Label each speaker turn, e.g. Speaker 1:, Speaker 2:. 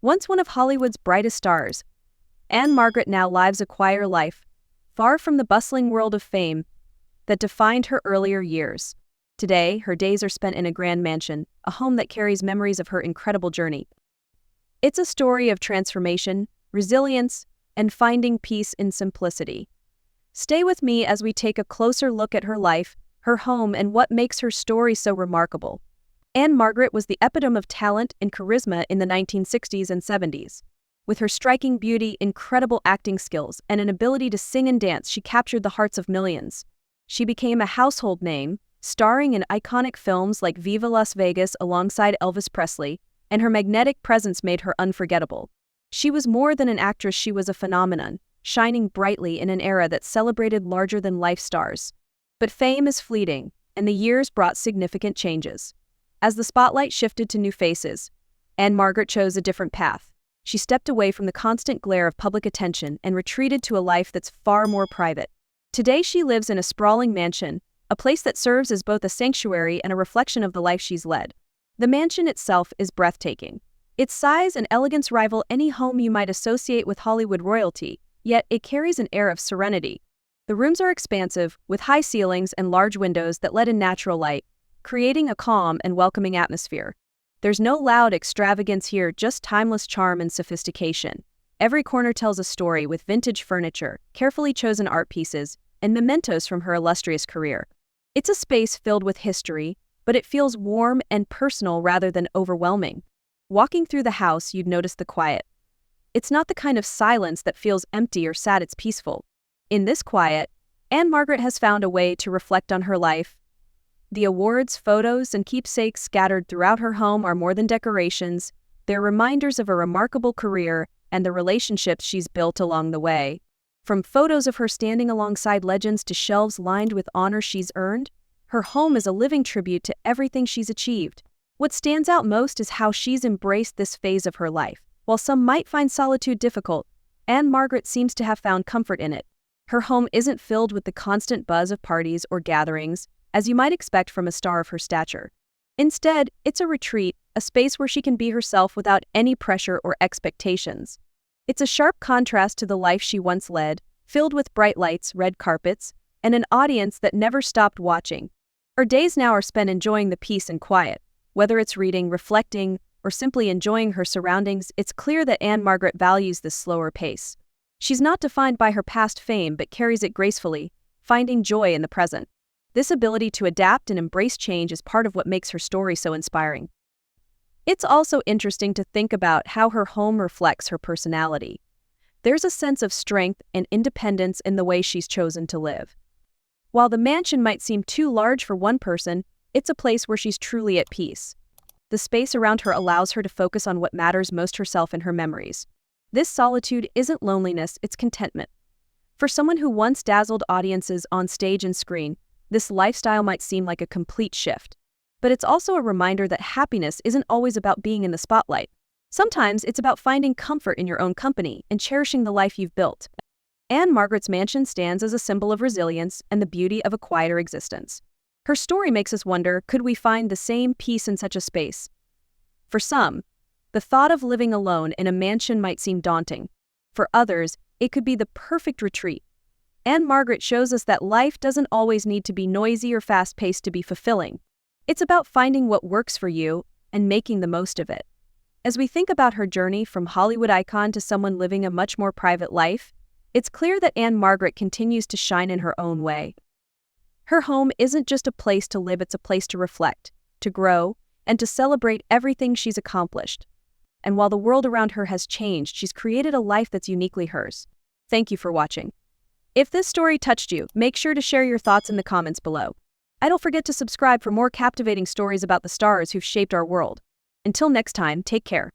Speaker 1: Once one of Hollywood's brightest stars, Ann-Margret now lives a quieter life, far from the bustling world of fame that defined her earlier years. Today, her days are spent in a grand mansion, a home that carries memories of her incredible journey. It's a story of transformation, resilience, and finding peace in simplicity. Stay with me as we take a closer look at her life, her home, and what makes her story so remarkable. Ann-Margret was the epitome of talent and charisma in the 1960s and 70s. With her striking beauty, incredible acting skills, and an ability to sing and dance, she captured the hearts of millions. She became a household name, starring in iconic films like Viva Las Vegas alongside Elvis Presley, and her magnetic presence made her unforgettable. She was more than an actress, she was a phenomenon, shining brightly in an era that celebrated larger-than-life stars. But fame is fleeting, and the years brought significant changes. As the spotlight shifted to new faces, Ann-Margret chose a different path. She stepped away from the constant glare of public attention and retreated to a life that's far more private. Today she lives in a sprawling mansion, a place that serves as both a sanctuary and a reflection of the life she's led. The mansion itself is breathtaking. Its size and elegance rival any home you might associate with Hollywood royalty, yet it carries an air of serenity. The rooms are expansive, with high ceilings and large windows that let in natural light, creating a calm and welcoming atmosphere. There's no loud extravagance here, just timeless charm and sophistication. Every corner tells a story with vintage furniture, carefully chosen art pieces, and mementos from her illustrious career. It's a space filled with history, but it feels warm and personal rather than overwhelming. Walking through the house, you'd notice the quiet. It's not the kind of silence that feels empty or sad, it's peaceful. In this quiet, Ann-Margret has found a way to reflect on her life. The awards, photos, and keepsakes scattered throughout her home are more than decorations. They're reminders of a remarkable career and the relationships she's built along the way. From photos of her standing alongside legends to shelves lined with honor she's earned, her home is a living tribute to everything she's achieved. What stands out most is how she's embraced this phase of her life. While some might find solitude difficult, Ann-Margret seems to have found comfort in it. Her home isn't filled with the constant buzz of parties or gatherings, as you might expect from a star of her stature. Instead, it's a retreat, a space where she can be herself without any pressure or expectations. It's a sharp contrast to the life she once led, filled with bright lights, red carpets, and an audience that never stopped watching. Her days now are spent enjoying the peace and quiet. Whether it's reading, reflecting, or simply enjoying her surroundings, it's clear that Ann-Margret values this slower pace. She's not defined by her past fame but carries it gracefully, finding joy in the present. This ability to adapt and embrace change is part of what makes her story so inspiring. It's also interesting to think about how her home reflects her personality. There's a sense of strength and independence in the way she's chosen to live. While the mansion might seem too large for one person, it's a place where she's truly at peace. The space around her allows her to focus on what matters most, herself and her memories. This solitude isn't loneliness, it's contentment. For someone who once dazzled audiences on stage and screen, this lifestyle might seem like a complete shift. But it's also a reminder that happiness isn't always about being in the spotlight. Sometimes it's about finding comfort in your own company and cherishing the life you've built. Ann-Margret's mansion stands as a symbol of resilience and the beauty of a quieter existence. Her story makes us wonder, could we find the same peace in such a space? For some, the thought of living alone in a mansion might seem daunting. For others, it could be the perfect retreat. Ann-Margret shows us that life doesn't always need to be noisy or fast-paced to be fulfilling. It's about finding what works for you and making the most of it. As we think about her journey from Hollywood icon to someone living a much more private life, it's clear that Ann-Margret continues to shine in her own way. Her home isn't just a place to live, it's a place to reflect, to grow, and to celebrate everything she's accomplished. And while the world around her has changed, she's created a life that's uniquely hers. Thank you for watching. If this story touched you, make sure to share your thoughts in the comments below. And don't forget to subscribe for more captivating stories about the stars who've shaped our world. Until next time, take care.